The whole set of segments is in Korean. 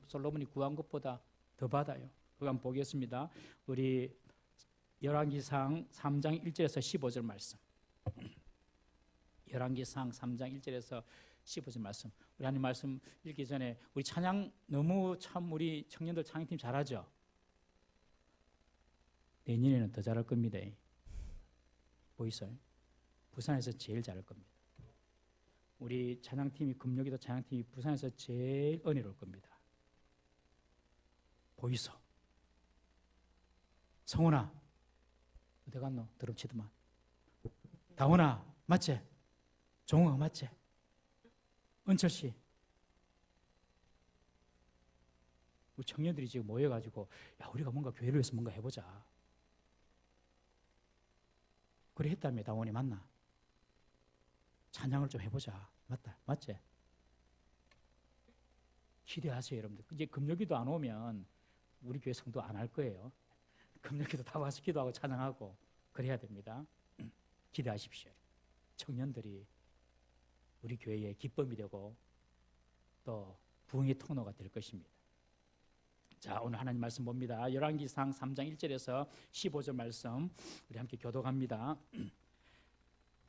솔로몬이 구한 것보다 더 받아요. 그거 한번 보겠습니다. 우리 열왕기상 3장 1절에서 15절 말씀. 열왕기상 3장 1절에서 15절 말씀. 우리 하나님 말씀 읽기 전에 우리 찬양 너무 참 우리 청년들 찬양팀 잘하죠? 내년에는 더 잘할 겁니다. 보이세요? 부산에서 제일 잘할 겁니다. 우리 찬양팀이 금요기도 찬양팀이 부산에서 제일 은혜로울 겁니다. 보이소? 성훈아 어디 갔노? 드럼치더만. 다원아 맞지? 종호가 맞지? 은철씨 우리 청년들이 지금 모여가지고 야 우리가 뭔가 교회를 위해서 뭔가 해보자 그래 했다며. 다원이 맞나? 찬양을 좀 해보자. 맞다 맞지? 기대하세요 여러분들. 이제 금요기도 안 오면 우리 교회 성도 안 할 거예요. 금요기도 다 와서 기도하고 찬양하고 그래야 됩니다. 기대하십시오. 청년들이 우리 교회의 기쁨이 되고 또 부흥의 통로가 될 것입니다. 자, 오늘 하나님 말씀 봅니다. 열왕기상 3장 1절에서 15절 말씀 우리 함께 교독합니다.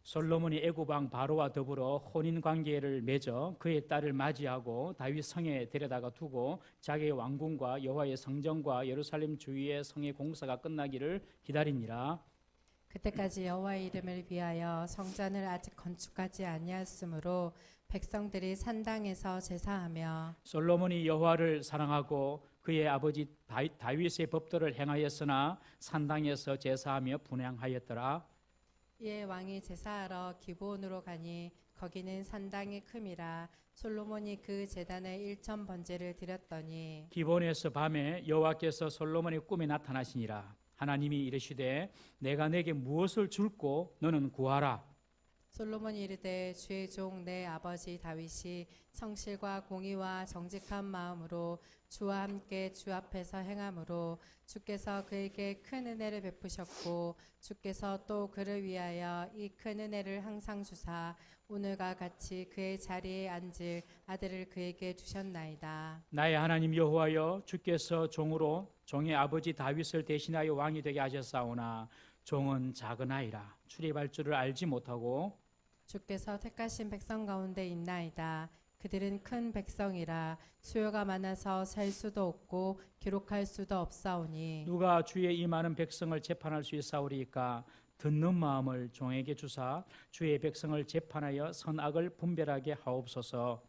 솔로몬이 애굽 왕 바로와 더불어 혼인 관계를 맺어 그의 딸을 맞이하고 다윗 성에 데려다가 두고 자기의 왕궁과 여호와의 성전과 예루살렘 주위의 성의 공사가 끝나기를 기다리니라. 그때까지 여호와의 이름을 위하여 성전을 아직 건축하지 아니하였으므로 백성들이 산당에서 제사하며 솔로몬이 여호와를 사랑하고 그의 아버지 다윗의 법도를 행하였으나 산당에서 제사하며 분향하였더라. 이에 왕이 제사하러 기브온으로 가니 거기는 산당이 큼이라. 솔로몬이 그 제단에 1천 번제를 드렸더니 기브온에서 밤에 여호와께서 솔로몬의 꿈에 나타나시니라. 하나님이 이르시되 내가 내게 무엇을 줄고 너는 구하라. 솔로몬이 이르되 주의 종 내 아버지 다윗이 성실과 공의와 정직한 마음으로 주와 함께 주 앞에서 행함으로 주께서 그에게 큰 은혜를 베푸셨고 주께서 또 그를 위하여 이 큰 은혜를 항상 주사 오늘과 같이 그의 자리에 앉을 아들을 그에게 주셨나이다. 나의 하나님 여호와여 주께서 종으로 종의 아버지 다윗을 대신하여 왕이 되게 하셨사오나 종은 작은 아이라 출입할 줄을 알지 못하고 주께서 택하신 백성 가운데 있나이다. 그들은 큰 백성이라 수요가 많아서 셀 수도 없고 기록할 수도 없사오니 누가 주의 이 많은 백성을 재판할 수 있사오리이까. 듣는 마음을 종에게 주사 주의 백성을 재판하여 선악을 분별하게 하옵소서.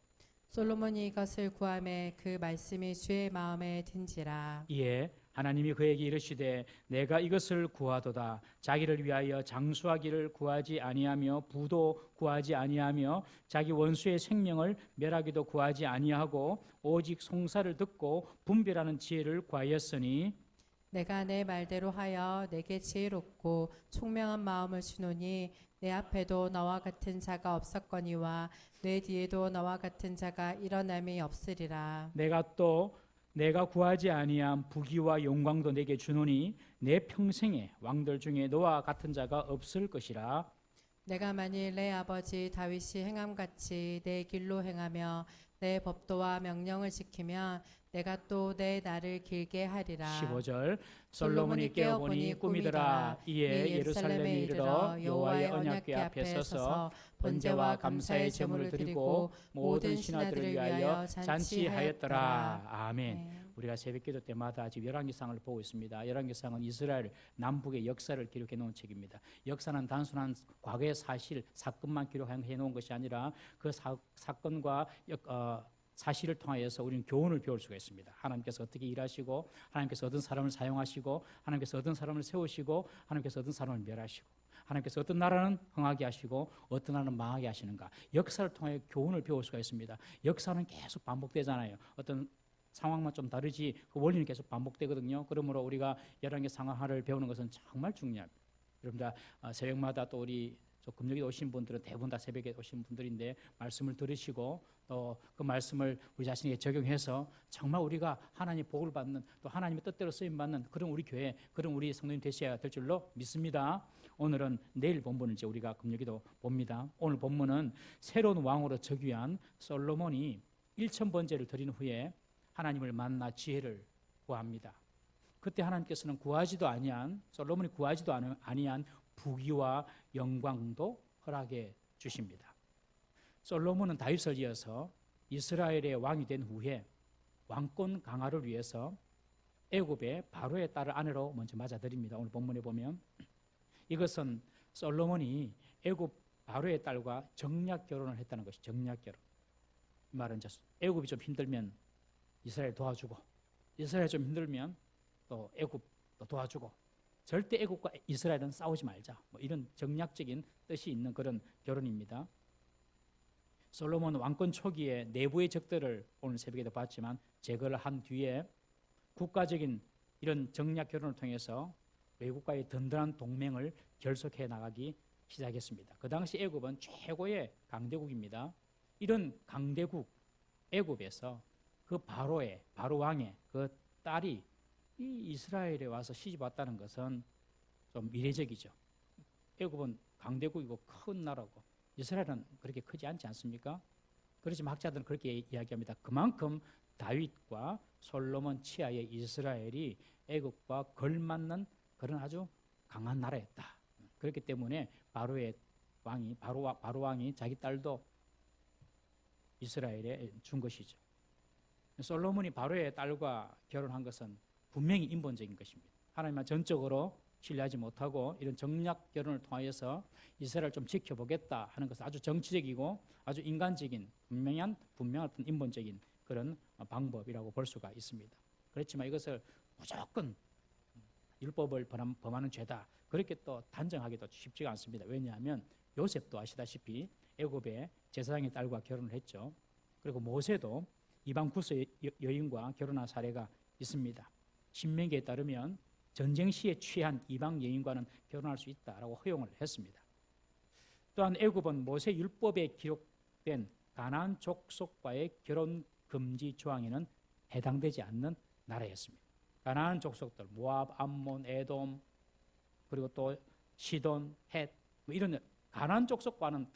솔로몬이 이것을 구하매 그 말씀이 주의 마음에 든지라. 이에 하나님이 그에게 이르시되 내가 이것을 구하도다. 자기를 위하여 장수하기를 구하지 아니하며 부도 구하지 아니하며 자기 원수의 생명을 멸하기도 구하지 아니하고 오직 송사를 듣고 분별하는 지혜를 구하였으니 내가 내 말대로 하여 내게 지혜롭고 총명한 마음을 주노니 내 앞에도 너와 같은 자가 없었거니와 내 뒤에도 너와 같은 자가 일어남이 없으리라. 내가 구하지 아니한 부귀와 영광도 내게 주노니 내 평생에 왕들 중에 너와 같은 자가 없을 것이라. 내가 만일 내 아버지 다윗이 행함같이 내 길로 행하며 내 법도와 명령을 지키면 내가 또 내 날을 길게 하리라. 15절 솔로몬이 깨어보니 꿈이더라. 이에 예루살렘에 이르러 여호와의 언약궤 앞에 서서 번제와 감사의 제물을 드리고 모든 신하들을 위하여 잔치하였더라. 아멘. 네. 우리가 새벽기도 때마다 지금 열왕기상을 보고 있습니다. 열왕기상은 이스라엘 남북의 역사를 기록해 놓은 책입니다. 역사는 단순한 과거의 사건만 기록해 놓은 것이 아니라 그 사건과 사실을 통하여서 우리는 교훈을 배울 수가 있습니다. 하나님께서 어떻게 일하시고 하나님께서 어떤 사람을 사용하시고 하나님께서 어떤 사람을 세우시고 하나님께서 어떤 사람을 멸하시고 하나님께서 어떤 나라는 흥하게 하시고 어떤 나라는 망하게 하시는가. 역사를 통해 교훈을 배울 수가 있습니다. 역사는 계속 반복되잖아요. 어떤 상황만 좀 다르지 그 원리는 계속 반복되거든요. 그러므로 우리가 열왕기 상하를 배우는 것은 정말 중요합니다. 여러분들 새벽마다 또 우리 금요일에 오신 분들은 대부분 다 새벽에 오신 분들인데 말씀을 들으시고 또 그 말씀을 우리 자신에게 적용해서 정말 우리가 하나님의 복을 받는 또 하나님의 뜻대로 쓰임 받는 그런 우리 교회 그런 우리 성도님 되셔야 될 줄로 믿습니다. 오늘은 내일 본문을 이제 우리가 금요일에도 봅니다. 오늘 본문은 새로운 왕으로 즉위한 솔로몬이 1,000번제를 드린 후에 하나님을 만나 지혜를 구합니다. 그때 하나님께서는 구하지도 아니한, 솔로몬이 구하지도 아니한 부귀와 영광도 허락해 주십니다. 솔로몬은 다윗을 이어서 이스라엘의 왕이 된 후에 왕권 강화를 위해서 애굽의 바로의 딸을 아내로 먼저 맞아들입니다. 오늘 본문에 보면 이것은 솔로몬이 애굽 바로의 딸과 정략 결혼을 했다는 것이 정략 결혼. 이 말은 애굽이 좀 힘들면 이스라엘 도와주고, 이스라엘 좀 힘들면 또 애굽 또 도와주고, 절대 애굽과 이스라엘은 싸우지 말자, 뭐 이런 정략적인 뜻이 있는 그런 결혼입니다. 솔로몬은 왕권 초기에 내부의 적들을 오늘 새벽에도 봤지만 제거를 한 뒤에 국가적인 이런 정략 결혼을 통해서 외국과의 든든한 동맹을 결속해 나가기 시작했습니다. 그 당시 애굽은 최고의 강대국입니다. 이런 강대국 애굽에서 그 바로 왕의 그 딸이 이 이스라엘에 와서 시집 왔다는 것은 좀 미래적이죠. 애굽은 강대국이고 큰 나라고 이스라엘은 그렇게 크지 않지 않습니까? 그렇지만 학자들은 그렇게 이야기합니다. 그만큼 다윗과 솔로몬 치하의 이스라엘이 애굽과 걸맞는 그런 아주 강한 나라였다. 그렇기 때문에 바로 왕이 자기 딸도 이스라엘에 준 것이죠. 솔로몬이 바로의 딸과 결혼한 것은 분명히 인본적인 것입니다. 하나님만 전적으로 신뢰하지 못하고 이런 정략 결혼을 통하여서 이스라엘을 좀 지켜보겠다 하는 것은 아주 정치적이고 아주 인간적인 분명한 어떤 인본적인 그런 방법이라고 볼 수가 있습니다. 그렇지만 이것을 무조건 율법을 범하는 죄다, 그렇게 또 단정하기도 쉽지가 않습니다. 왜냐하면 요셉도 아시다시피 애굽의 제사장의 딸과 결혼을 했죠. 그리고 모세도 이방 구스 여인과 결혼한 사례가 있습니다. 신명기에 따르면 전쟁 시에 취한 이방 여인과는 결혼할 수 있다라고 허용을 했습니다. 또한 애굽은 모세 율법에 기록된 가나안 족속과의 결혼 금지 조항에는 해당되지 않는 나라였습니다. 가나안 족속들 모압, 암몬, 에돔, 그리고 또 시돈, 헷, 뭐 이런 가나안 족속과는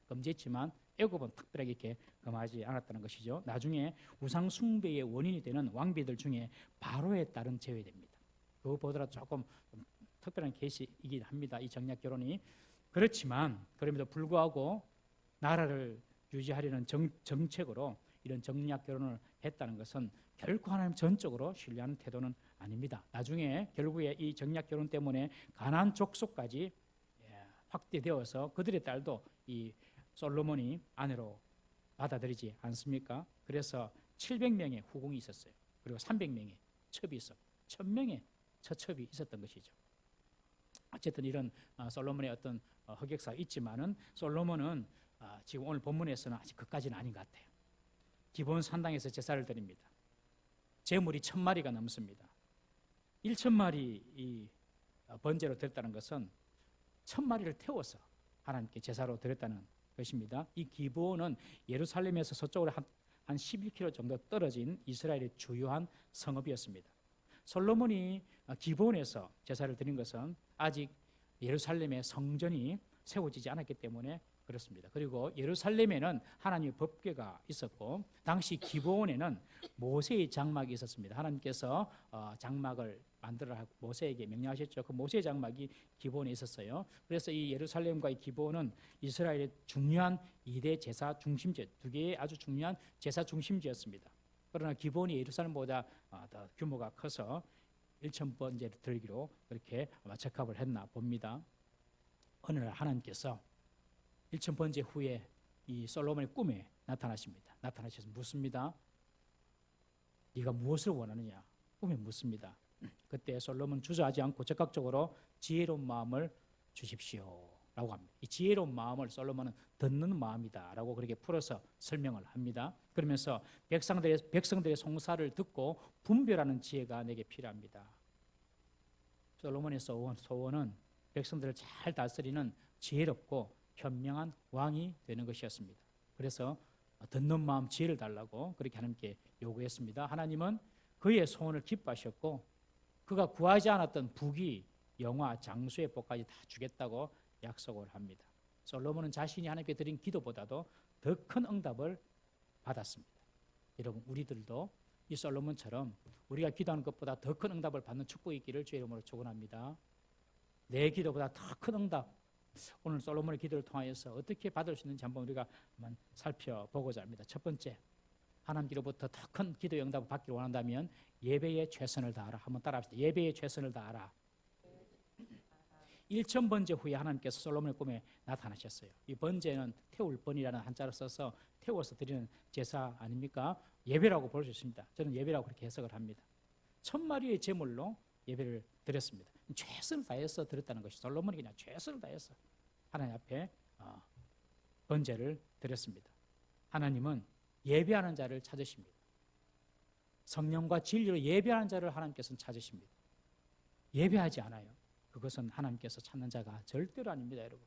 금지했지만 애굽은 특별하게 이렇게 금하지 않았다는 것이죠. 나중에 우상 숭배의 원인이 되는 왕비들 중에 바로에 따른 제외됩니다. 그것보다 조금 특별한 케이스이긴 합니다. 이 정략 결혼이. 그렇지만 그럼에도 불구하고 나라를 유지하려는 정책으로 이런 정략 결혼을 했다는 것은 결코 하나님 전적으로 신뢰하는 태도는 아닙니다. 나중에 결국에 이 정략 결혼 때문에 가나안 족속까지 확대되어서 그들의 딸도 이 솔로몬이 아내로 받아들이지 않습니까? 그래서 700명의 후궁이 있었어요. 그리고 300명의 첩이 있었고 1000명의 처첩이 있었던 것이죠. 어쨌든 이런 솔로몬의 어떤 흑역사가 있지만은 솔로몬은 지금 오늘 본문에서는 아직 그까지는 아닌 것 같아요. 기본 산당에서 제사를 드립니다. 제물이 1000마리가 넘습니다. 1000마리 이 번제로 드렸다는 것은 1000마리를 태워서 하나님께 제사로 드렸다는 것입니다. 이 기브온은 예루살렘에서 서쪽으로 한 11km 정도 떨어진 이스라엘의 주요한 성읍이었습니다. 솔로몬이 기브온에서 제사를 드린 것은 아직 예루살렘의 성전이 세워지지 않았기 때문에 그렇습니다. 그리고 예루살렘에는 하나님의 법궤가 있었고 당시 기브온에는 모세의 장막이 있었습니다. 하나님께서 장막을 만들어라 모세에게 명령하셨죠. 그 모세의 장막이 기브온에 있었어요. 그래서 이 예루살렘과 이 기브온은 이스라엘의 중요한 2대 제사 중심지, 2개의 아주 중요한 제사 중심지였습니다. 그러나 기브온이 예루살렘보다 더 규모가 커서 1000번제를 드리기로 그렇게 적합을 했나 봅니다. 어느 날 하나님께서 1000번제 후에 이 솔로몬의 꿈에 나타나십니다. 나타나셔서 묻습니다. 네가 무엇을 원하느냐? 꿈에 묻습니다. 그때 솔로몬 주저하지 않고 적극적으로 지혜로운 마음을 주십시오 라고 합니다. 이 지혜로운 마음을 솔로몬은 듣는 마음이다 라고 그렇게 풀어서 설명을 합니다. 그러면서 백성들의 송사를 듣고 분별하는 지혜가 내게 필요합니다. 솔로몬의 소원은 백성들을 잘 다스리는 지혜롭고 현명한 왕이 되는 것이었습니다. 그래서 듣는 마음 지혜를 달라고 그렇게 하나님께 요구했습니다. 하나님은 그의 소원을 기뻐하셨고 그가 구하지 않았던 부귀, 영화, 장수의 복까지 다 주겠다고 약속을 합니다. 솔로몬은 자신이 하나님께 드린 기도보다도 더 큰 응답을 받았습니다. 여러분 우리들도 이 솔로몬처럼 우리가 기도하는 것보다 더 큰 응답을 받는 축복이 있기를 주의 이름으로 축원합니다. 내 기도보다 더 큰 응답, 오늘 솔로몬의 기도를 통하여서 어떻게 받을 수 있는지 한번 우리가 한번 살펴보고자 합니다. 첫 번째, 하나님께로부터 더 큰 기도의 응답을 받기를 원한다면 예배에 최선을 다하라. 한번 따라합시다. 예배에 최선을 다하라. 1000번제 후에 하나님께서 솔로몬의 꿈에 나타나셨어요. 이 번제는 태울 번이라는 한자를 써서 태워서 드리는 제사 아닙니까? 예배라고 볼 수 있습니다. 저는 예배라고 그렇게 해석을 합니다. 1000마리의 제물로 예배를 드렸습니다. 최선을 다해서 드렸다는 것이 솔로몬이 그냥 최선을 다해서 하나님 앞에 번제를 드렸습니다. 하나님은 예배하는 자를 찾으십니다. 성령과 진리로 예배하는 자를 하나님께서는 찾으십니다. 예배하지 않아요. 그것은 하나님께서 찾는 자가 절대로 아닙니다, 여러분.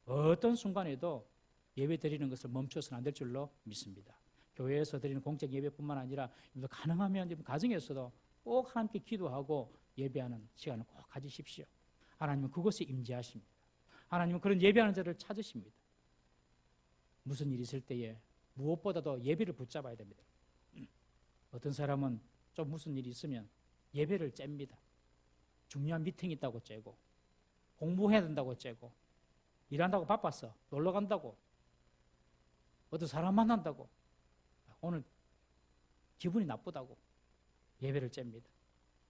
어떤 순간에도 예배 드리는 것을 멈춰서는 안 될 줄로 믿습니다. 교회에서 드리는 공적 예배뿐만 아니라 가능하면 가정에서도 꼭 하나님께 기도하고 예배하는 시간을 꼭 가지십시오. 하나님은 그곳에 임재하십니다. 하나님은 그런 예배하는 자를 찾으십니다. 무슨 일이 있을 때에 무엇보다도 예배를 붙잡아야 됩니다. 어떤 사람은 좀 무슨 일이 있으면 예배를 잽니다. 중요한 미팅이 있다고 째고, 공부해야 된다고 째고, 일한다고 바빴어, 놀러 간다고, 어떤 사람 만난다고, 오늘 기분이 나쁘다고 예배를 잽니다.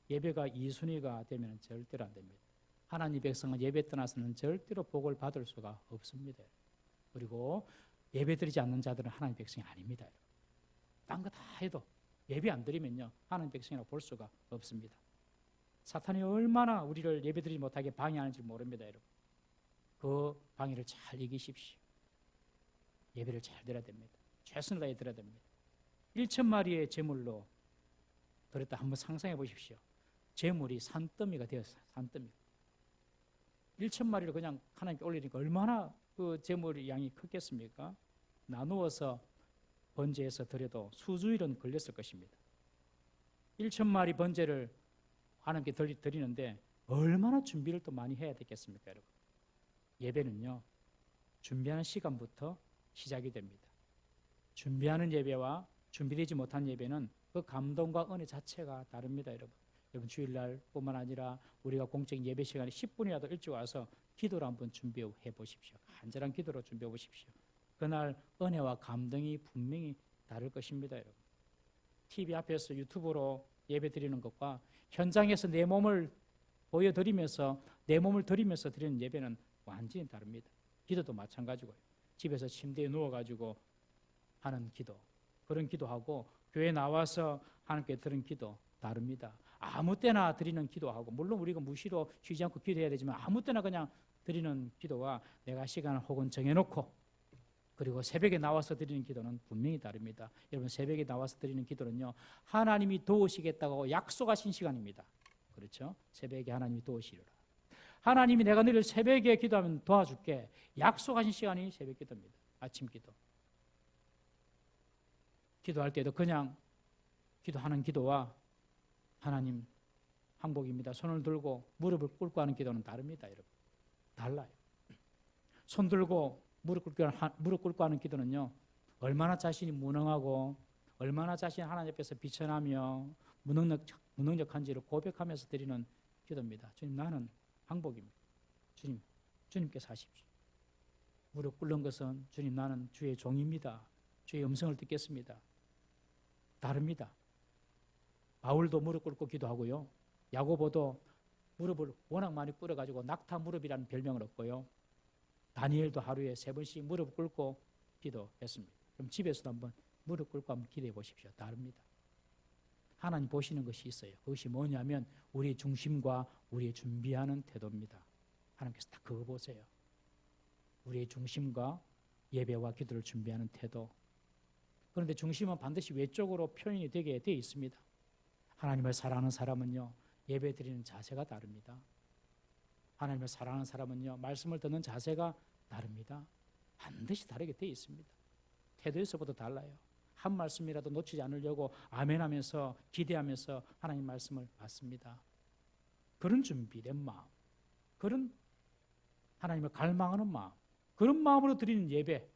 예배가 2순위가 되면 절대로 안 됩니다. 하나님 백성은 예배 떠나서는 절대로 복을 받을 수가 없습니다. 그리고 예배 드리지 않는 자들은 하나님 백성이 아닙니다. 딴 거 다 해도 예배 안 드리면요, 하나님 백성이라고 볼 수가 없습니다. 사탄이 얼마나 우리를 예배드리지 못하게 방해하는지 모릅니다, 여러분. 그 방해를 잘 이기십시오. 예배를 잘 드려야 됩니다. 최선을 다해 드려야 됩니다. 1000마리의 제물로 드렸다. 한번 상상해 보십시오. 제물이 산더미가 되었어요. 산더미. 1000마리를 그냥 하나님께 올리니까 얼마나 그 제물의 양이 크겠습니까? 나누어서 번제해서 드려도 수주일은 걸렸을 것입니다. 1000마리 번제를 하나님께 드리는데 얼마나 준비를 또 많이 해야 되겠습니까, 여러분? 예배는요, 준비하는 시간부터 시작이 됩니다. 준비하는 예배와 준비되지 못한 예배는 그 감동과 은혜 자체가 다릅니다, 여러분. 여러분, 주일날뿐만 아니라 우리가 공적인 예배 시간에 10분이라도 일찍 와서 기도를 한번 준비해 보십시오. 간절한 기도로 준비해 보십시오. 그날 은혜와 감동이 분명히 다를 것입니다, 여러분. TV 앞에서 유튜브로 예배 드리는 것과 현장에서 내 몸을 보여드리면서 내 몸을 드리면서 드리는 예배는 완전히 다릅니다. 기도도 마찬가지고요. 집에서 침대에 누워가지고 하는 기도, 그런 기도하고 교회 나와서 하나님께 드리는 기도 다릅니다. 아무 때나 드리는 기도하고, 물론 우리가 무시로 쉬지 않고 기도해야 되지만 아무 때나 그냥 드리는 기도와 내가 시간을 혹은 정해놓고 그리고 새벽에 나와서 드리는 기도는 분명히 다릅니다. 여러분, 새벽에 나와서 드리는 기도는요, 하나님이 도우시겠다고 약속하신 시간입니다. 그렇죠? 새벽에 하나님이 도우시리라. 하나님이 내가 너를 새벽에 기도하면 도와줄게, 약속하신 시간이 새벽 기도입니다. 아침 기도. 기도할 때도 그냥 기도하는 기도와 하나님 항복입니다. 손을 들고 무릎을 꿇고 하는 기도는 다릅니다, 여러분. 달라요. 손 들고 무릎 꿇고 하는 기도는요, 얼마나 자신이 무능하고 얼마나 자신이 하나님 앞에서 비천하며 무능력한지를 고백하면서 드리는 기도입니다. 주님, 나는 항복입니다. 주님, 주님께서 하십시오. 무릎 꿇는 것은 주님, 나는 주의 종입니다. 주의 음성을 듣겠습니다. 다릅니다. 바울도 무릎 꿇고 기도하고요, 야고보도 무릎을 워낙 많이 꿇어가지고 낙타 무릎이라는 별명을 얻고요, 다니엘도 하루에 3번씩 무릎 꿇고 기도했습니다. 그럼 집에서도 한번 무릎 꿇고 한번 기도해 보십시오. 다릅니다. 하나님 보시는 것이 있어요. 그것이 뭐냐면 우리의 중심과 우리의 준비하는 태도입니다. 하나님께서 딱 그거 보세요. 우리의 중심과 예배와 기도를 준비하는 태도. 그런데 중심은 반드시 외적으로 표현이 되게 되어 있습니다. 하나님을 사랑하는 사람은요, 예배 드리는 자세가 다릅니다. 하나님을 사랑하는 사람은요, 말씀을 듣는 자세가 다릅니다. 반드시 다르게 되어 있습니다. 태도에서부터 달라요. 한 말씀이라도 놓치지 않으려고 아멘하면서 기대하면서 하나님 말씀을 받습니다. 그런 준비된 마음, 그런 하나님을 갈망하는 마음, 그런 마음으로 드리는 예배,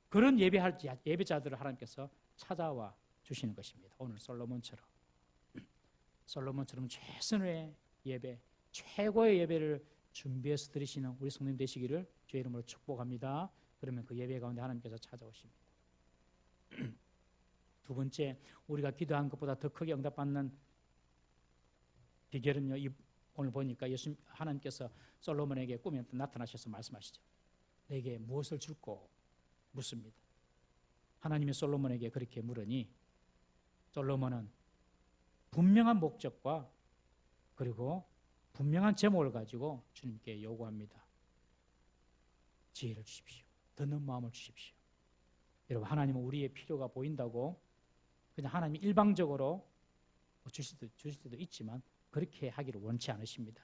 그런 예배자들을 하나님께서 찾아와 주시는 것입니다. 오늘 솔로몬처럼 최선의 예배, 최고의 예배를 준비해서 드리시는 우리 성도님 되시기를 주의 이름으로 축복합니다. 그러면 그 예배 가운데 하나님께서 찾아오십니다. 두 번째, 우리가 기도한 것보다 더 크게 응답받는 비결은요, 오늘 보니까 하나님께서 솔로몬에게 꿈에 나타나셔서 말씀하시죠. 내게 무엇을 줄꼬 묻습니다. 하나님이 솔로몬에게 그렇게 물으니 솔로몬은 분명한 목적과 그리고 분명한 제목을 가지고 주님께 요구합니다. 지혜를 주십시오. 듣는 마음을 주십시오. 여러분, 하나님은 우리의 필요가 보인다고 그냥 하나님이 일방적으로 주실 수도 있지만 그렇게 하기를 원치 않으십니다.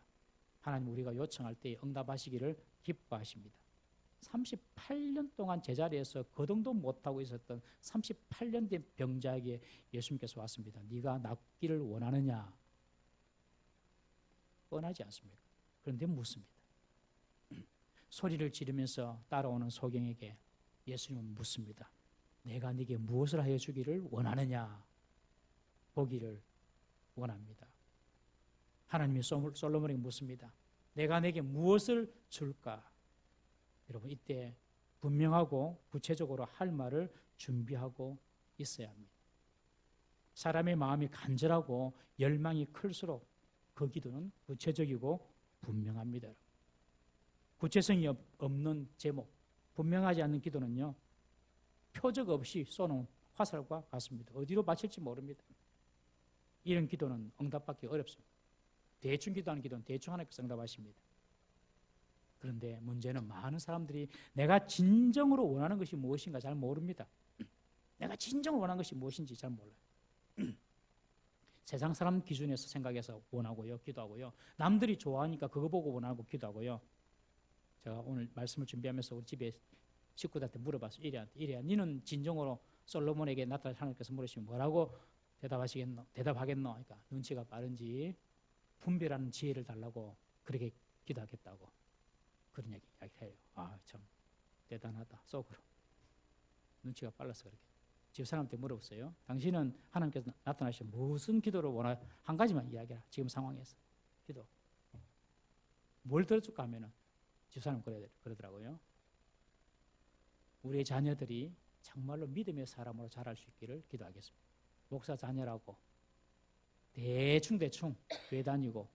하나님 우리가 요청할 때 응답하시기를 기뻐하십니다. 38년 동안 제자리에서 거동도 못하고 있었던 38년 된 병자에게 예수님께서 왔습니다. 네가 낫기를 원하느냐? 뻔하지 않습니까? 그런데 묻습니다. 소리를 지르면서 따라오는 소경에게 예수님은 묻습니다. 내가 네게 무엇을 하여 주기를 원하느냐? 보기를 원합니다. 하나님이 솔로몬에게 묻습니다. 내가 내게 무엇을 줄까? 여러분, 이때 분명하고 구체적으로 할 말을 준비하고 있어야 합니다. 사람의 마음이 간절하고 열망이 클수록 그 기도는 구체적이고 분명합니다. 구체성이 없는 제목, 분명하지 않는 기도는요, 표적 없이 쏘는 화살과 같습니다. 어디로 맞힐지 모릅니다. 이런 기도는 응답받기 어렵습니다. 대충 기도하는 기도는 대충 하나님께서 응답하십니다. 그런데 문제는 많은 사람들이 내가 진정으로 원하는 것이 무엇인가 잘 모릅니다. 내가 진정으로 원하는 것이 무엇인지 잘 몰라요. 세상 사람 기준에서 생각해서 원하고요, 기도하고요. 남들이 좋아하니까 그거 보고 원하고 기도하고요. 제가 오늘 말씀을 준비하면서 우리 집에 식구들한테 물어봤어요. 이래야 니는 진정으로 솔로몬에게 나타나신 하나님께서 물으시면 뭐라고 대답하겠노? 그러니까 눈치가 빠른지 분별하는 지혜를 달라고 그렇게 기도하겠다고 그런 이야기를 해요. 아, 참 대단하다. 속으로 눈치가 빨라서 그렇게. 집 사람한테 물어봤어요. 당신은 하나님께서 나타나시면 무슨 기도를 원하? 한 가지만 이야기해라. 지금 상황에서 기도. 뭘 들어줄까 하면은 집 사람 그러더라고요. 우리의 자녀들이 정말로 믿음의 사람으로 자랄 수 있기를 기도하겠습니다. 목사 자녀라고 대충 교회 다니고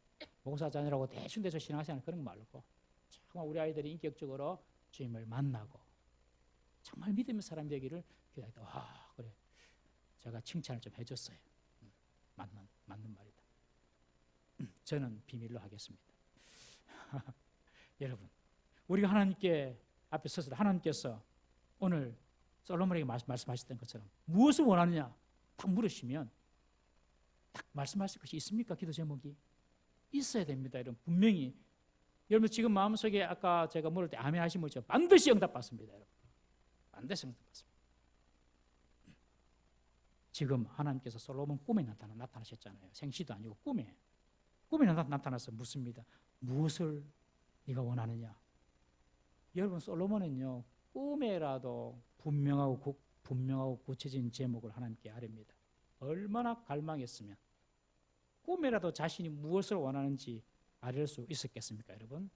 목사 자녀라고 대충 신앙생활 그런 거 말고 정말 우리 아이들이 인격적으로 주님을 만나고 정말 믿음의 사람이 되기를 기도하겠다. 와, 그래. 제가 칭찬을 좀 해줬어요. 맞는 말이다. 저는 비밀로 하겠습니다. 여러분, 우리가 하나님께 앞에 서서 하나님께서 오늘 솔로몬에게 말씀하셨던 것처럼 무엇을 원하느냐 딱 물으시면 딱 말씀하실 것이 있습니까? 기도 제목이 있어야 됩니다. 여러분, 분명히 여러분 지금 마음속에 아까 제가 물을 때 아멘 하시면 뭐죠? 반드시 응답받습니다. 여러분, 반드시 응답받습니다. 지금 하나님께서 솔로몬 꿈에 나타나셨잖아요. 생시도 아니고 꿈에 나타나서 묻습니다. 무엇을 네가 원하느냐? 여러분, 솔로몬은요 꿈에라도 분명하고 구체적인 제목을 하나님께 아뢰입니다. 얼마나 갈망했으면 꿈에라도 자신이 무엇을 원하는지 아뢰 수 있었겠습니까, 여러분?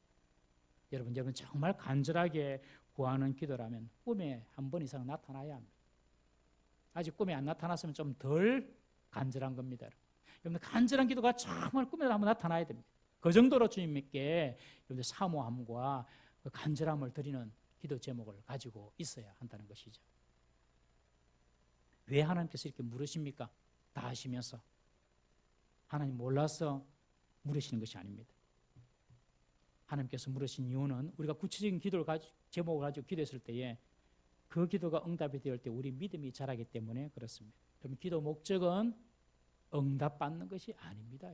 여러분 정말 간절하게 구하는 기도라면 꿈에 한 번 이상 나타나야 합니다. 아직 꿈에 안 나타났으면 좀 덜 간절한 겁니다. 여러분, 간절한 기도가 정말 꿈에도 한번 나타나야 됩니다. 그 정도로 주님께 여러분들 사모함과 그 간절함을 드리는 기도 제목을 가지고 있어야 한다는 것이죠. 왜 하나님께서 이렇게 물으십니까? 다 아시면서. 하나님 몰라서 물으시는 것이 아닙니다. 하나님께서 물으신 이유는 우리가 구체적인 제목을 가지고 기도했을 때에 그 기도가 응답이 될 때 우리 믿음이 자라기 때문에 그렇습니다. 그럼 기도 목적은 응답받는 것이 아닙니다.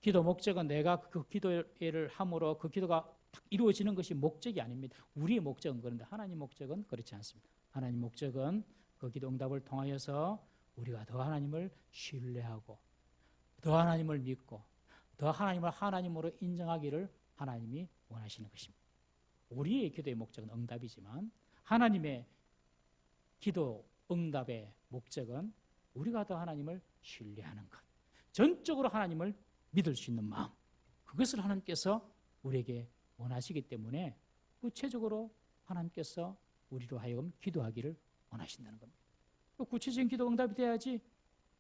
기도 목적은 내가 그 기도를 함으로 그 기도가 딱 이루어지는 것이 목적이 아닙니다. 우리의 목적은 그런데 하나님 목적은 그렇지 않습니다. 하나님 목적은 그 기도 응답을 통하여서 우리가 더 하나님을 신뢰하고 더 하나님을 믿고 더 하나님을 하나님으로 인정하기를 하나님이 원하시는 것입니다. 우리의 기도의 목적은 응답이지만 하나님의 기도 응답의 목적은 우리가 더 하나님을 신뢰하는 것, 전적으로 하나님을 믿을 수 있는 마음, 그것을 하나님께서 우리에게 원하시기 때문에 구체적으로 하나님께서 우리로 하여금 기도하기를 원하신다는 겁니다. 구체적인 기도 응답이 돼야지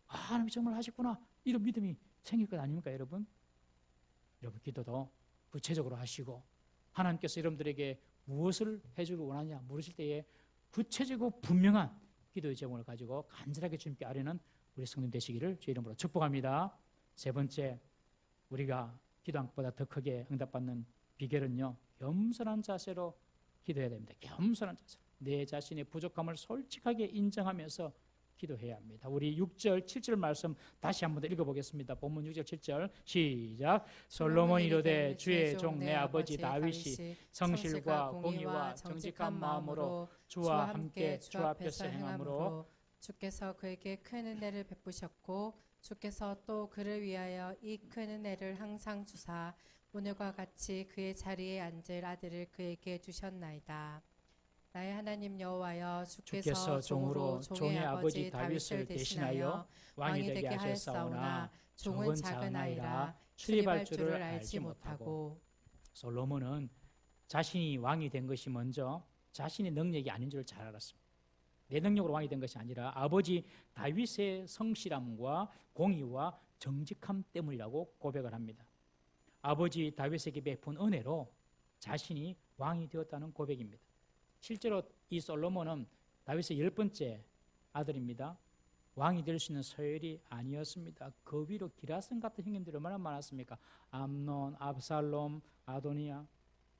하나님이 정말 하셨구나 이런 믿음이 생길 것 아닙니까 여러분? 여러분 기도도 구체적으로 하시고 하나님께서 여러분들에게 무엇을 해주길 원하냐 물으실 때에 구체적이고 분명한 기도의 제목을 가지고 간절하게 주님께 아뢰는 우리 성도님 되시기를 주의 이름으로 축복합니다. 세 번째, 우리가 기도한 것보다 더 크게 응답받는 비결은요, 겸손한 자세로 기도해야 됩니다. 겸손한 자세. 내 자신의 부족함을 솔직하게 인정하면서 기도해야 합니다. 우리 6절, 7절 말씀 다시 한번 더 읽어보겠습니다. 본문 6절, 7절 시작. 솔로몬이 이르되 주의 종 내 아버지 다윗이 성실과 공의와 정직한 마음으로 주와 함께 주 앞에서 행함으로 주께서 그에게 큰 은혜를 베푸셨고 주께서 또 그를 위하여 이 큰 은혜를 항상 주사 오늘과 같이 그의 자리에 앉을 아들을 그에게 주셨나이다. 나의 하나님 여호와여 주께서 종으로 종의 아버지 다윗을 대신하여 왕이 되게 하였사오나 종은 작은 아이라 출입할 줄을 알지 못하고. 솔로몬은 자신이 왕이 된 것이 먼저 자신의 능력이 아닌 줄 잘 알았습니다. 내 능력으로 왕이 된 것이 아니라 아버지 다윗의 성실함과 공의와 정직함 때문이라고 고백을 합니다. 아버지 다윗에게 베푼 은혜로 자신이 왕이 되었다는 고백입니다. 실제로 이 솔로몬은 다윗의 10번째 아들입니다. 왕이 될 수 있는 서열이 아니었습니다. 그 위로 기라성 같은 형님들이 얼마나 많았습니까? 암논, 압살롬, 아도니아.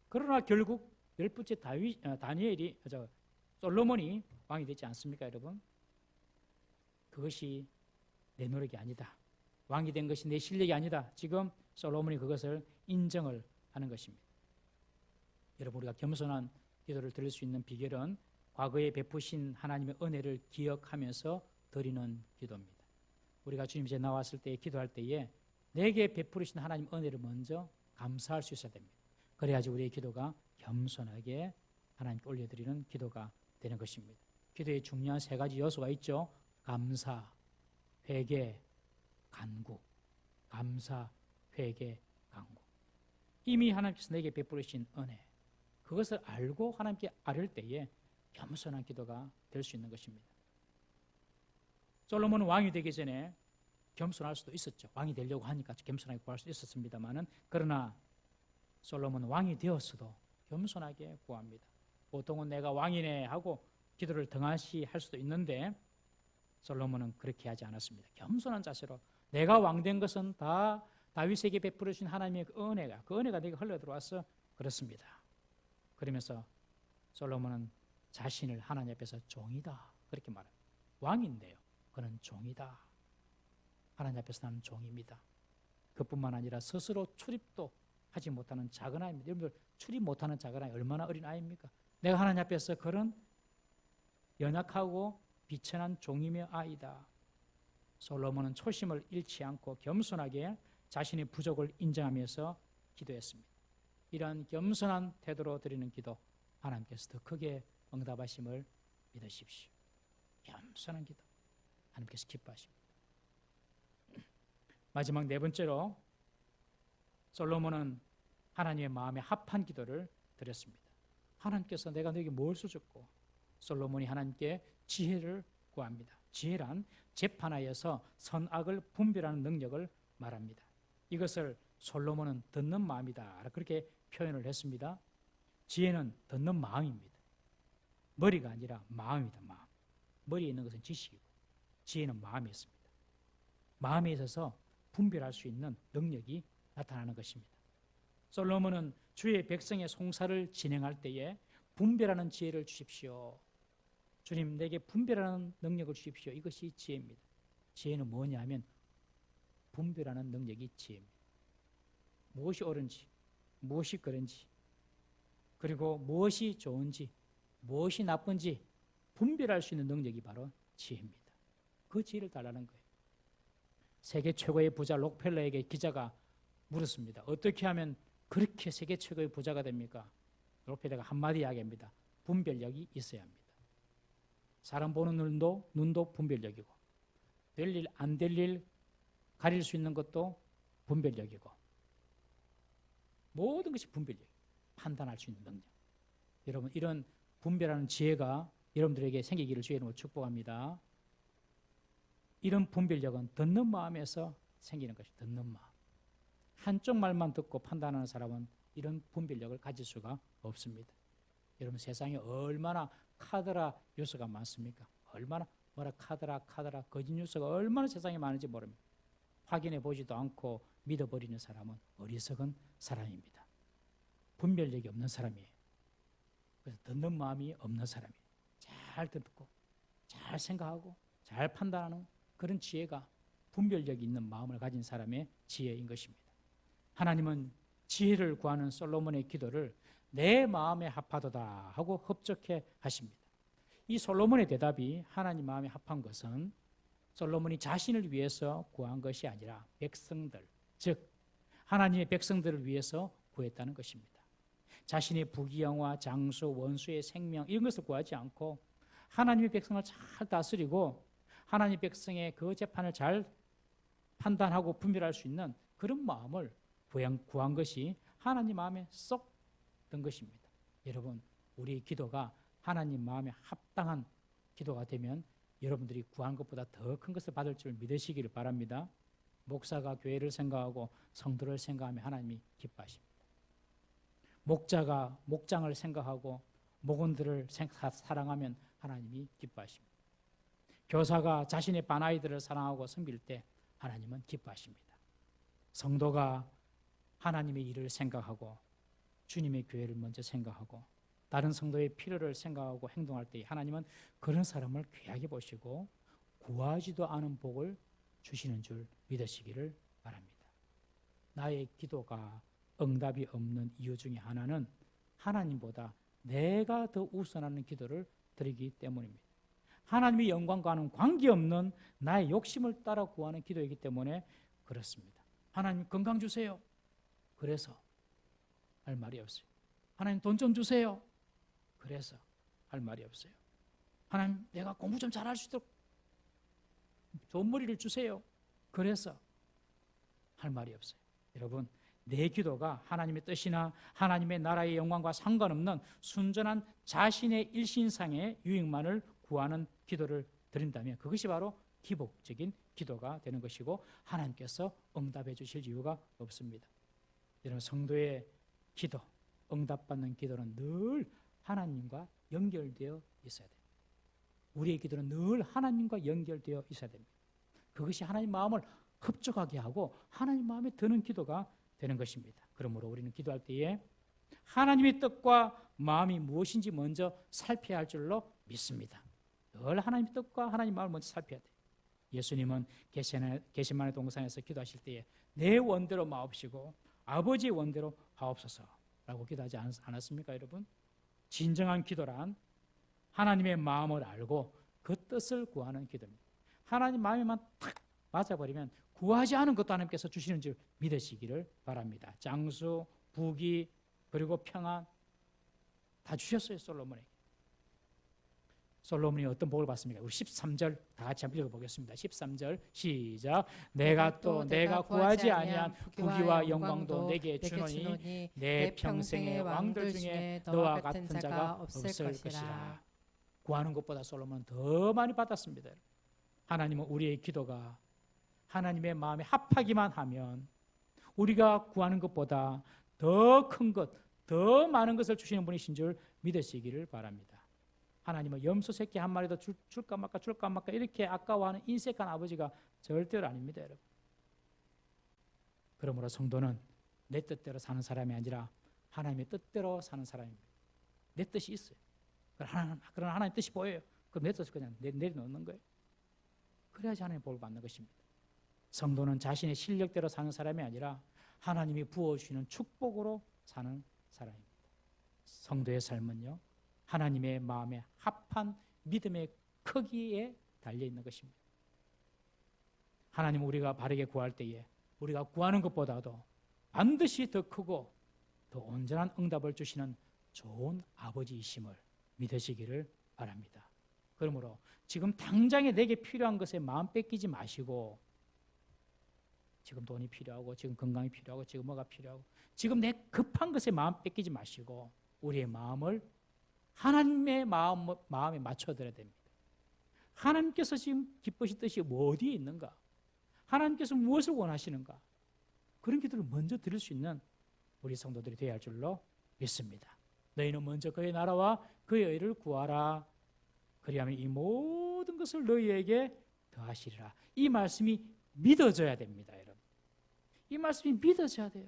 그러나 결국 10번째 솔로몬이 왕이 되지 않습니까, 여러분? 그것이 내 노력이 아니다. 왕이 된 것이 내 실력이 아니다. 지금 솔로몬이 그것을 인정을 하는 것입니다. 여러분, 우리가 겸손한 기도를 드릴 수 있는 비결은 과거에 베푸신 하나님의 은혜를 기억하면서 드리는 기도입니다. 우리가 주님 앞에 나왔을 때 기도할 때에 내게 베푸신 하나님 은혜를 먼저 감사할 수 있어야 됩니다. 그래야지 우리의 기도가 겸손하게 하나님께 올려드리는 기도가 되는 것입니다. 기도에 중요한 세 가지 요소가 있죠. 감사, 회개, 간구. 감사, 회개, 간구. 이미 하나님께서 내게 베푸신 은혜, 그것을 알고 하나님께 아뢰을 때에 겸손한 기도가 될 수 있는 것입니다. 솔로몬은 왕이 되기 전에 겸손할 수도 있었죠. 왕이 되려고 하니까 겸손하게 구할 수 있었습니다만은, 그러나 솔로몬은 왕이 되었어도 겸손하게 구합니다. 보통은 내가 왕이네 하고 기도를 등한시 할 수도 있는데 솔로몬은 그렇게 하지 않았습니다. 겸손한 자세로 내가 왕된 것은 다 다윗에게 베풀어 주신 하나님의 그 은혜가 내게 흘러 들어와서 그렇습니다. 그러면서 솔로몬은 자신을 하나님 앞에서 종이다 그렇게 말합니다. 왕인데요, 그는 종이다. 하나님 앞에서 나는 종입니다. 그뿐만 아니라 스스로 출입도 하지 못하는 작은 아이입니다. 여러분들 출입 못하는 작은 아이 얼마나 어린 아이입니까? 내가 하나님 앞에서 그런 연약하고 비천한 종이며 아이다. 솔로몬은 초심을 잃지 않고 겸손하게 자신의 부족을 인정하면서 기도했습니다. 이러한 겸손한 태도로 드리는 기도, 하나님께서 더 크게 응답하심을 믿으십시오. 겸손한 기도, 하나님께서 기뻐하십니다. 마지막 네 번째로 솔로몬은 하나님의 마음에 합한 기도를 드렸습니다. 하나님께서 내가 너에게 무엇을 줬고, 솔로몬이 하나님께 지혜를 구합니다. 지혜란 재판하여서 선악을 분별하는 능력을 말합니다. 이것을 솔로몬은 듣는 마음이다 그렇게 표현을 했습니다. 지혜는 듣는 마음입니다. 머리가 아니라 마음이다. 마음. 머리에 있는 것은 지식이고 지혜는 마음에 있습니다. 마음에 있어서 분별할 수 있는 능력이 나타나는 것입니다. 솔로몬은 주의 백성의 송사를 진행할 때에 분별하는 지혜를 주십시오. 주님, 내게 분별하는 능력을 주십시오. 이것이 지혜입니다. 지혜는 뭐냐 하면 분별하는 능력이 지혜입니다. 무엇이 옳은지, 무엇이 그른지, 그리고 무엇이 좋은지, 무엇이 나쁜지 분별할 수 있는 능력이 바로 지혜입니다. 그 지혜를 달라는 거예요. 세계 최고의 부자 록펠러에게 기자가 물었습니다. 어떻게 하면 그렇게 세계 최고의 부자가 됩니까? 록펠러가 한마디 이야기합니다. 분별력이 있어야 합니다. 사람 보는 눈도 분별력이고, 될 일, 안 될 일 가릴 수 있는 것도 분별력이고, 모든 것이 분별력, 판단할 수 있는 능력. 여러분, 이런 분별하는 지혜가 여러분들에게 생기기를 주의 이름으로 축복합니다. 이런 분별력은 듣는 마음에서 생기는 것이 듣는 마음. 한쪽 말만 듣고 판단하는 사람은 이런 분별력을 가질 수가 없습니다. 여러분, 세상에 얼마나 카더라 뉴스가 많습니까? 얼마나 카더라 거짓 뉴스가 얼마나 세상에 많은지 모릅니다. 확인해 보지도 않고 믿어버리는 사람은 어리석은 사람입니다. 분별력이 없는 사람이에요. 그래서 듣는 마음이 없는 사람이에요. 잘 듣고 잘 생각하고 잘 판단하는 그런 지혜가 분별력이 있는 마음을 가진 사람의 지혜인 것입니다. 하나님은 지혜를 구하는 솔로몬의 기도를 내 마음에 합하도다 하고 흡족해 하십니다. 이 솔로몬의 대답이 하나님 마음에 합한 것은 솔로몬이 자신을 위해서 구한 것이 아니라 백성들, 즉 하나님의 백성들을 위해서 구했다는 것입니다. 자신의 부귀영화, 장수, 원수의 생명 이런 것을 구하지 않고 하나님의 백성을 잘 다스리고 하나님의 백성의 그 재판을 잘 판단하고 분별할 수 있는 그런 마음을 구한 것이 하나님 마음에 쏙 든 것입니다. 여러분, 우리의 기도가 하나님 마음에 합당한 기도가 되면 여러분들이 구한 것보다 더 큰 것을 받을 줄 믿으시기를 바랍니다. 목사가 교회를 생각하고 성도를 생각하면 하나님이 기뻐하십니다. 목자가 목장을 생각하고 목원들을 사랑하면 하나님이 기뻐하십니다. 교사가 자신의 반아이들을 사랑하고 섬길 때 하나님은 기뻐하십니다. 성도가 하나님의 일을 생각하고 주님의 교회를 먼저 생각하고 다른 성도의 필요를 생각하고 행동할 때 하나님은 그런 사람을 귀하게 보시고 구하지도 않은 복을 주시는 줄 믿으시기를 바랍니다. 나의 기도가 응답이 없는 이유 중에 하나는 하나님보다 내가 더 우선하는 기도를 드리기 때문입니다. 하나님의 영광과는 관계없는 나의 욕심을 따라 구하는 기도이기 때문에 그렇습니다. 하나님 건강 주세요. 그래서 할 말이 없어요. 하나님 돈 좀 주세요. 그래서 할 말이 없어요. 하나님 내가 공부 좀 잘할 수 있도록 좋은 머리를 주세요. 그래서 할 말이 없어요. 여러분, 내 기도가 하나님의 뜻이나 하나님의 나라의 영광과 상관없는 순전한 자신의 일신상의 유익만을 구하는 기도를 드린다면 그것이 바로 기복적인 기도가 되는 것이고 하나님께서 응답해 주실 이유가 없습니다. 여러분, 성도의 기도, 응답받는 기도는 늘 하나님과 연결되어 있어야 돼요. 우리의 기도는 늘 하나님과 연결되어 있어야 됩니다. 그것이 하나님 마음을 흡족하게 하고 하나님 마음에 드는 기도가 되는 것입니다. 그러므로 우리는 기도할 때에 하나님의 뜻과 마음이 무엇인지 먼저 살펴야 할 줄로 믿습니다. 늘 하나님의 뜻과 하나님의 마음을 먼저 살펴야 돼요. 예수님은 겟세마네 동산에서 기도하실 때에 내 원대로 마옵시고 아버지의 원대로 하옵소서라고 기도하지 않았습니까, 여러분? 진정한 기도란 하나님의 마음을 알고 그 뜻을 구하는 기도입니다. 하나님 마음에만 탁 맞아버리면 구하지 않은 것도 하나님께서 주시는 줄 믿으시기를 바랍니다. 장수, 부귀, 그리고 평안 다 주셨어요, 솔로몬에게. 솔로몬이 어떤 복을 받습니까? 우리 13절 다 같이 한번 읽어보겠습니다. 13절 시작. 내가 구하지 아니한 부귀와 영광도 내게 주노니 내 평생의 왕들 중에 너와 같은 자가 없을 것이라. 구하는 것보다 솔로몬은 더 많이 받았습니다. 하나님은 우리의 기도가 하나님의 마음에 합하기만 하면 우리가 구하는 것보다 더 큰 것, 더 많은 것을 주시는 분이신 줄 믿으시기를 바랍니다. 하나님은 염소 새끼 한 마리도 줄까 말까 이렇게 아까워하는 인색한 아버지가 절대로 아닙니다, 여러분. 그러므로 성도는 내 뜻대로 사는 사람이 아니라 하나님의 뜻대로 사는 사람입니다. 내 뜻이 있어요. 그러나 하나님의 뜻이 보여요. 그럼 내 뜻을 그냥 내려놓는 거예요. 그래야지 하나님의 복을 받는 것입니다. 성도는 자신의 실력대로 사는 사람이 아니라 하나님이 부어주시는 축복으로 사는 사람입니다. 성도의 삶은요, 하나님의 마음에 합한 믿음의 크기에 달려있는 것입니다. 하나님 우리가 바르게 구할 때에 우리가 구하는 것보다도 반드시 더 크고 더 온전한 응답을 주시는 좋은 아버지이심을 믿으시기를 바랍니다. 그러므로 지금 당장에 내게 필요한 것에 마음 뺏기지 마시고, 지금 돈이 필요하고 지금 건강이 필요하고 지금 뭐가 필요하고 지금 내 급한 것에 마음 뺏기지 마시고 우리의 마음을 하나님의 마음에 맞춰드려야 됩니다. 하나님께서 지금 기쁘신 뜻이 뭐 어디에 있는가? 하나님께서 무엇을 원하시는가? 그런 기도를 먼저 드릴 수 있는 우리 성도들이 되어야 할 줄로 믿습니다. 너희는 먼저 그의 나라와 그의 의를 구하라. 그리하면 이 모든 것을 너희에게 더하시리라. 이 말씀이 믿어져야 됩니다, 여러분. 이 말씀이 믿어져야 돼요.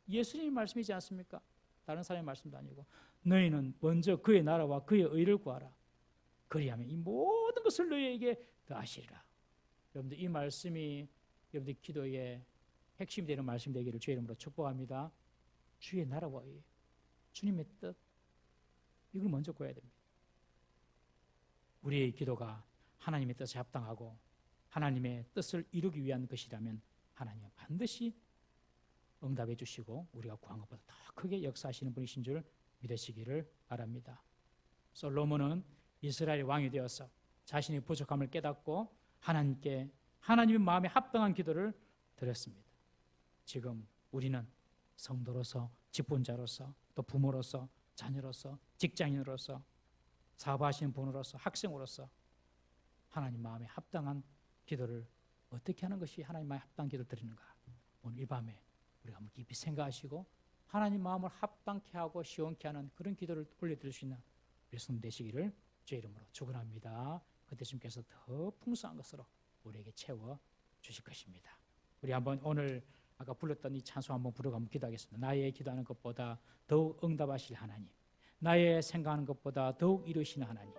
예수님의 말씀이지 않습니까? 다른 사람의 말씀도 아니고 너희는 먼저 그의 나라와 그의 의를 구하라. 그리하면 이 모든 것을 너희에게 더하시리라. 여러분들 이 말씀이 여러분들 기도의 핵심이 되는 말씀 되기를 주의 이름으로 축복합니다. 주의 나라와 의, 주님의 뜻, 이걸 먼저 구해야 됩니다. 우리의 기도가 하나님의 뜻에 합당하고 하나님의 뜻을 이루기 위한 것이라면 하나님은 반드시 응답해 주시고 우리가 구한 것보다 더 크게 역사하시는 분이신 줄 믿으시기를 바랍니다. 솔로몬은 이스라엘의 왕이 되어서 자신의 부족함을 깨닫고 하나님께 하나님의 마음에 합당한 기도를 드렸습니다. 지금 우리는 성도로서, 직분자로서, 또 부모로서, 자녀로서, 직장인으로서, 사업하시는 분으로서, 학생으로서 하나님 마음에 합당한 기도를 어떻게 하는 것이 하나님 마음에 합당한 기도를 드리는가? 오늘 이 밤에 우리가 한번 깊이 생각하시고 하나님 마음을 합당케 하고 시원케 하는 그런 기도를 올려드릴 수 있는 우리 성도 되시기를 주의 이름으로 축원합니다. 그때 주님께서 더 풍성한 것으로 우리에게 채워 주실 것입니다. 우리 한번 오늘 아까 불렀던 이 찬송 한번 부르고 한번 기도하겠습니다. 나의 기도하는 것보다 더욱 응답하실 하나님, 나의 생각하는 것보다 더욱 이루시는 하나님,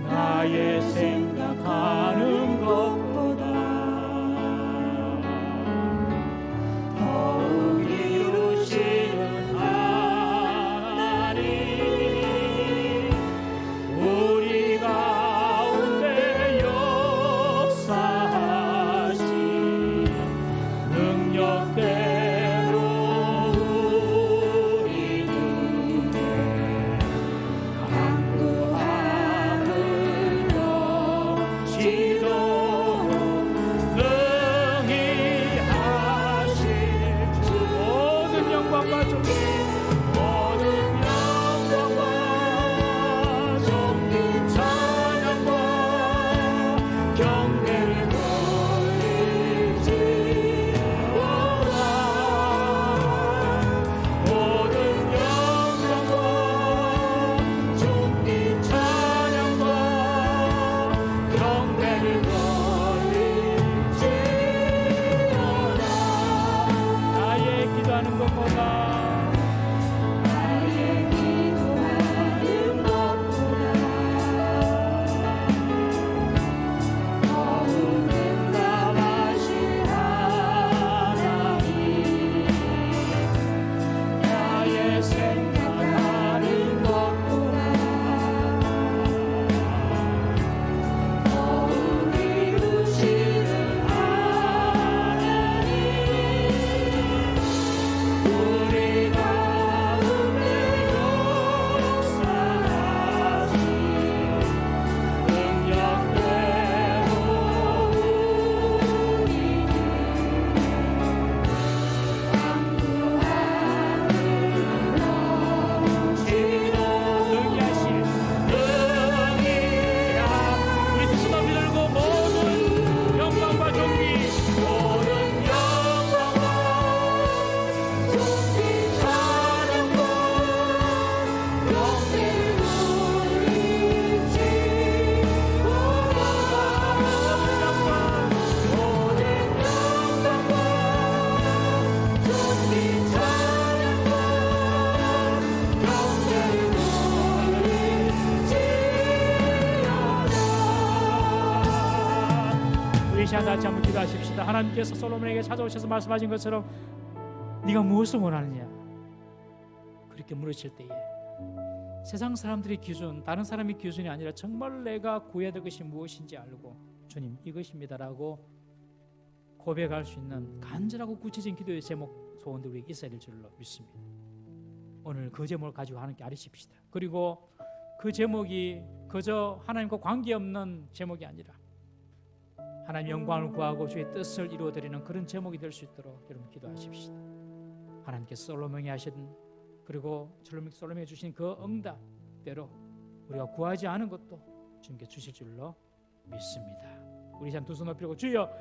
나의 생각하 다시 한번 기도하십시다. 하나님께서 솔로몬에게 찾아오셔서 말씀하신 것처럼 네가 무엇을 원하느냐 그렇게 물으실 때에 세상 사람들의 기준, 다른 사람의 기준이 아니라 정말 내가 구해야 될 것이 무엇인지 알고 주님 이것입니다라고 고백할 수 있는 간절하고 구체적인 기도의 제목 소원들이 우리에게 있어야 될 줄로 믿습니다. 오늘 그 제목을 가지고 하나님께 아뢰십시다. 그리고 그 제목이 그저 하나님과 관계없는 제목이 아니라 하나님 영광을 구하고 주의 뜻을 이루어드리는 그런 제목이 될 수 있도록 여러분 기도하십시다. 하나님께서 솔로몬에게 하신 그리고 솔로몬에게 주신 그 응답대로 우리가 구하지 않은 것도 주님께 주실 줄로 믿습니다. 우리 두 손 높이고 주여